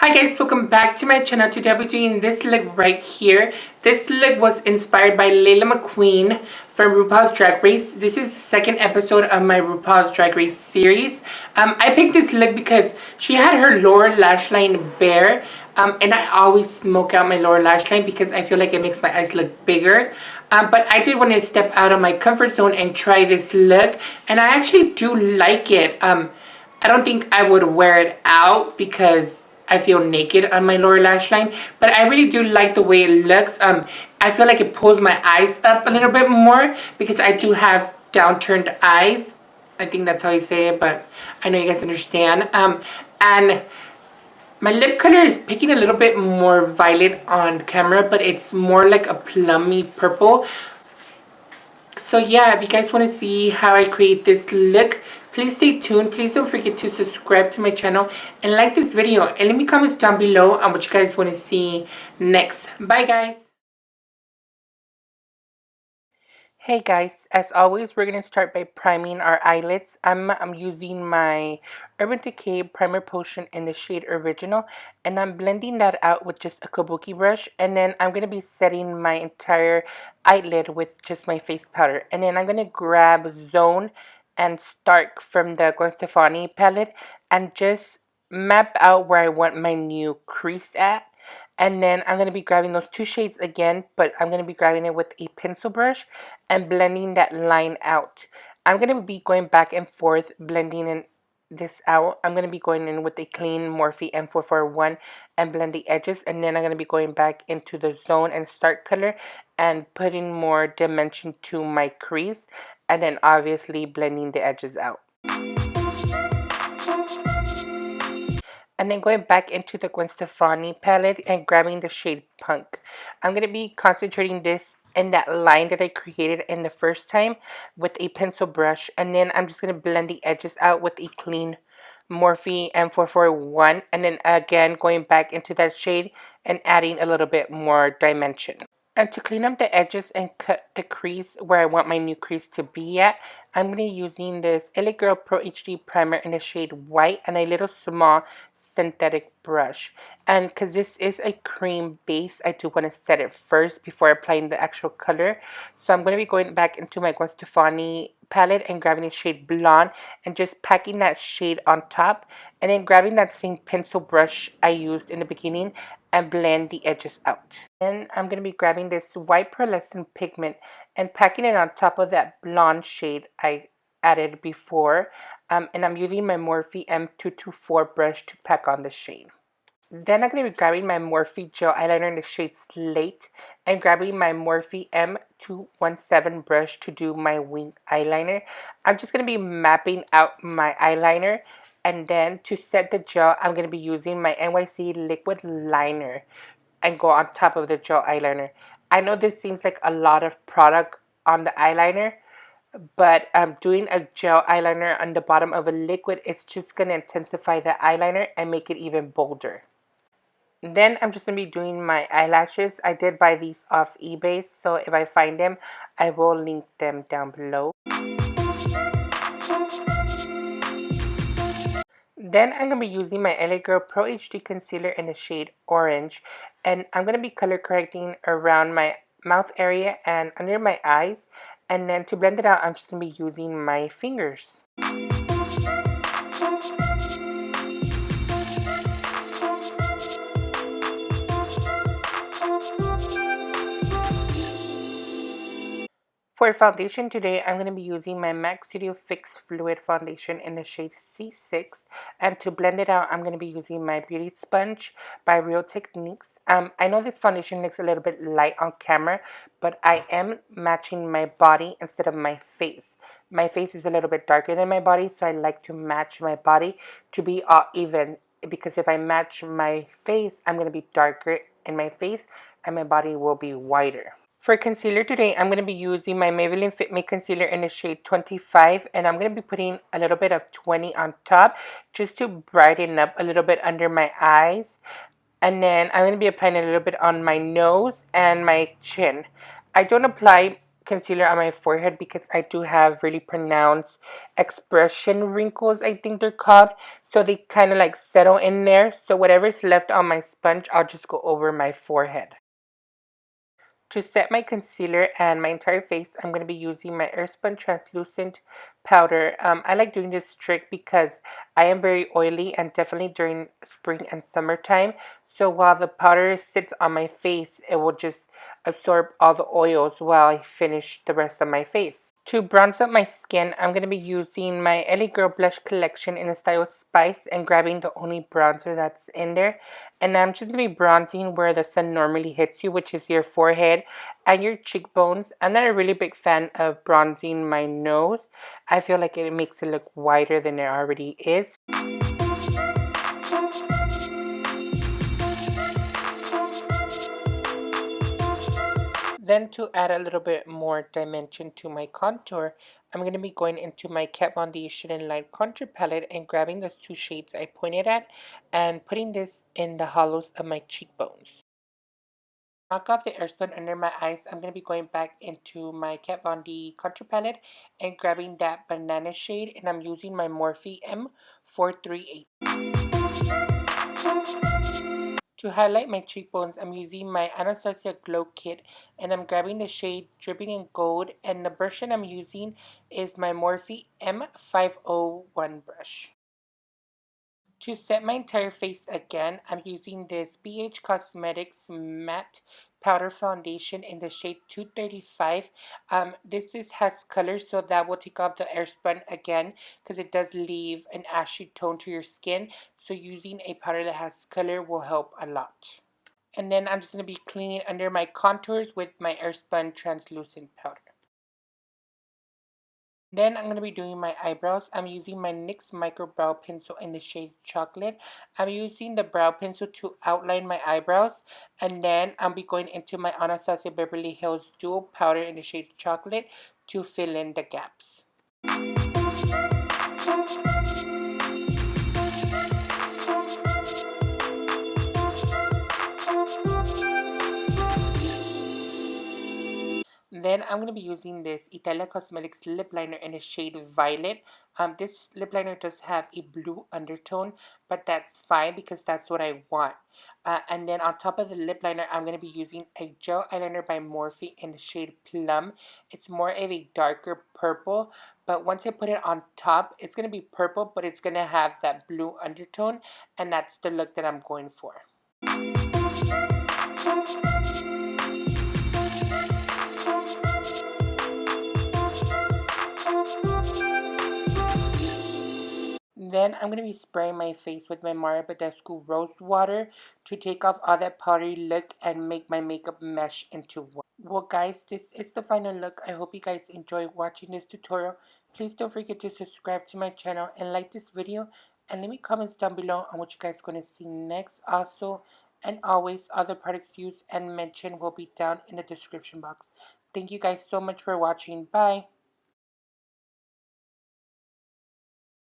Hi guys, welcome back to my channel. Today I'll be doing this look right here. This look was inspired by Laila McQueen from RuPaul's Drag Race. This is the second episode of my RuPaul's Drag Race series. I picked this look because she had her lower lash line bare. And I always smoke out my lower lash line because I feel like it makes my eyes look bigger. But I did want to step out of my comfort zone and try this look. And I actually do like it. I don't think I would wear it out because I feel naked on my lower lash line, but I really do like the way it looks. I feel like it pulls my eyes up a little bit more because I do have downturned eyes. I think that's how you say it, but I know you guys understand. And my lip color is picking a little bit more violet on camera, but it's more like a plummy purple. So yeah, if you guys want to see how I create this look, please stay tuned. Please don't forget to subscribe to my channel and like this video. And leave me comments down below on what you guys want to see next. Bye guys. Hey guys, as always, we're going to start by priming our eyelids. I'm using my Urban Decay Primer Potion in the shade Original, and I'm blending that out with just a kabuki brush, and then I'm going to be setting my entire eyelid with just my face powder. And then I'm going to grab Zone and Stark from the Gwen Stefani palette and just map out where I want my new crease at. And then I'm going to be grabbing those two shades again, but I'm going to be grabbing it with a pencil brush and blending that line out. I'm going to be going back and forth blending this out. I'm going to be going in with a clean Morphe M441 and blend the edges, and then I'm going to be going back into the Zone and Start color and putting more dimension to my crease, and then obviously blending the edges out. And then going back into the Gwen Stefani palette and grabbing the shade Punk. I'm going to be concentrating this in that line that I created in the first time with a pencil brush. And then I'm just going to blend the edges out with a clean Morphe M441. And then again going back into that shade and adding a little bit more dimension. And to clean up the edges and cut the crease where I want my new crease to be at, I'm going to be using this LA Girl Pro HD Primer in the shade White and a little small synthetic brush. And because this is a cream base, I do want to set it first before applying the actual color. So I'm going to be going back into my Gwen Stefani palette and grabbing the shade Blonde and just packing that shade on top, and then grabbing that same pencil brush I used in the beginning and blend the edges out. Then I'm going to be grabbing this white pearlescent pigment and packing it on top of that blonde shade I added before, and I'm using my Morphe M224 brush to pack on the shade. Then I'm going to be grabbing my Morphe gel eyeliner in the shade Slate and grabbing my Morphe M217 brush to do my wing eyeliner. I'm just going to be mapping out my eyeliner, and then to set the gel, I'm going to be using my NYC liquid liner and go on top of the gel eyeliner. I know this seems like a lot of product on the eyeliner, but doing a gel eyeliner on the bottom of a liquid is just going to intensify the eyeliner and make it even bolder. Then I'm just going to be doing my eyelashes. I did buy these off eBay, so if I find them, I will link them down below. Then I'm going to be using my LA Girl Pro HD Concealer in the shade Orange, and I'm going to be color correcting around my mouth area and under my eyes. And then to blend it out, I'm just going to be using my fingers. For foundation today, I'm going to be using my MAC Studio Fix Fluid Foundation in the shade C6. And to blend it out, I'm going to be using my Beauty Sponge by Real Techniques. I know this foundation looks a little bit light on camera, but I am matching my body instead of my face. My face is a little bit darker than my body, so I like to match my body to be all even. Because if I match my face, I'm going to be darker in my face and my body will be whiter. For concealer today, I'm going to be using my Maybelline FitMe concealer in the shade 25, and I'm going to be putting a little bit of 20 on top just to brighten up a little bit under my eyes. And then I'm going to be applying a little bit on my nose and my chin. I don't apply concealer on my forehead because I do have really pronounced expression wrinkles, I think they're called. So they kind of like settle in there. So whatever's left on my sponge, I'll just go over my forehead. To set my concealer and my entire face, I'm going to be using my Airspun Translucent Powder. I like doing this trick because I am very oily and definitely during spring and summertime. So while the powder sits on my face, it will just absorb all the oils while I finish the rest of my face. To bronze up my skin, I'm going to be using my LA Girl Blush Collection in the style Spice and grabbing the only bronzer that's in there. And I'm just going to be bronzing where the sun normally hits you, which is your forehead and your cheekbones. I'm not a really big fan of bronzing my nose. I feel like it makes it look whiter than it already is. Then to add a little bit more dimension to my contour, I'm going to be going into my Kat Von D Shade and Light Contour Palette and grabbing those two shades I pointed at and putting this in the hollows of my cheekbones. Knock off the airspun under my eyes, I'm going to be going back into my Kat Von D Contour Palette and grabbing that banana shade, and I'm using my Morphe M438. To highlight my cheekbones, I'm using my Anastasia Glow Kit and I'm grabbing the shade Dripping in Gold, and the brush that I'm using is my Morphe M501 brush. To set my entire face again, I'm using this BH Cosmetics Matte Powder Foundation in the shade 235. Has color, so that will take off the airspun again because it does leave an ashy tone to your skin. So using a powder that has color will help a lot. And then I'm just going to be cleaning under my contours with my Airspun Translucent Powder. Then I'm going to be doing my eyebrows. I'm using my NYX Micro Brow Pencil in the shade Chocolate. I'm using the brow pencil to outline my eyebrows. And then I'll be going into my Anastasia Beverly Hills Dual Powder in the shade Chocolate to fill in the gaps. Then I'm going to be using this Italia Cosmetics lip liner in the shade Violet. This lip liner does have a blue undertone, but that's fine because that's what I want. And then on top of the lip liner, I'm going to be using a gel eyeliner by Morphe in the shade Plum. It's more of a darker purple, but once I put it on top, it's going to be purple, but it's going to have that blue undertone, and that's the look that I'm going for. Then I'm going to be spraying my face with my Mario Badescu Rose Water to take off all that powdery look and make my makeup mesh into one. Well guys, this is the final look. I hope you guys enjoy watching this tutorial. Please don't forget to subscribe to my channel and like this video. And leave me comments down below on what you guys are going to see next. Also, and always, other products used and mentioned will be down in the description box. Thank you guys so much for watching. Bye.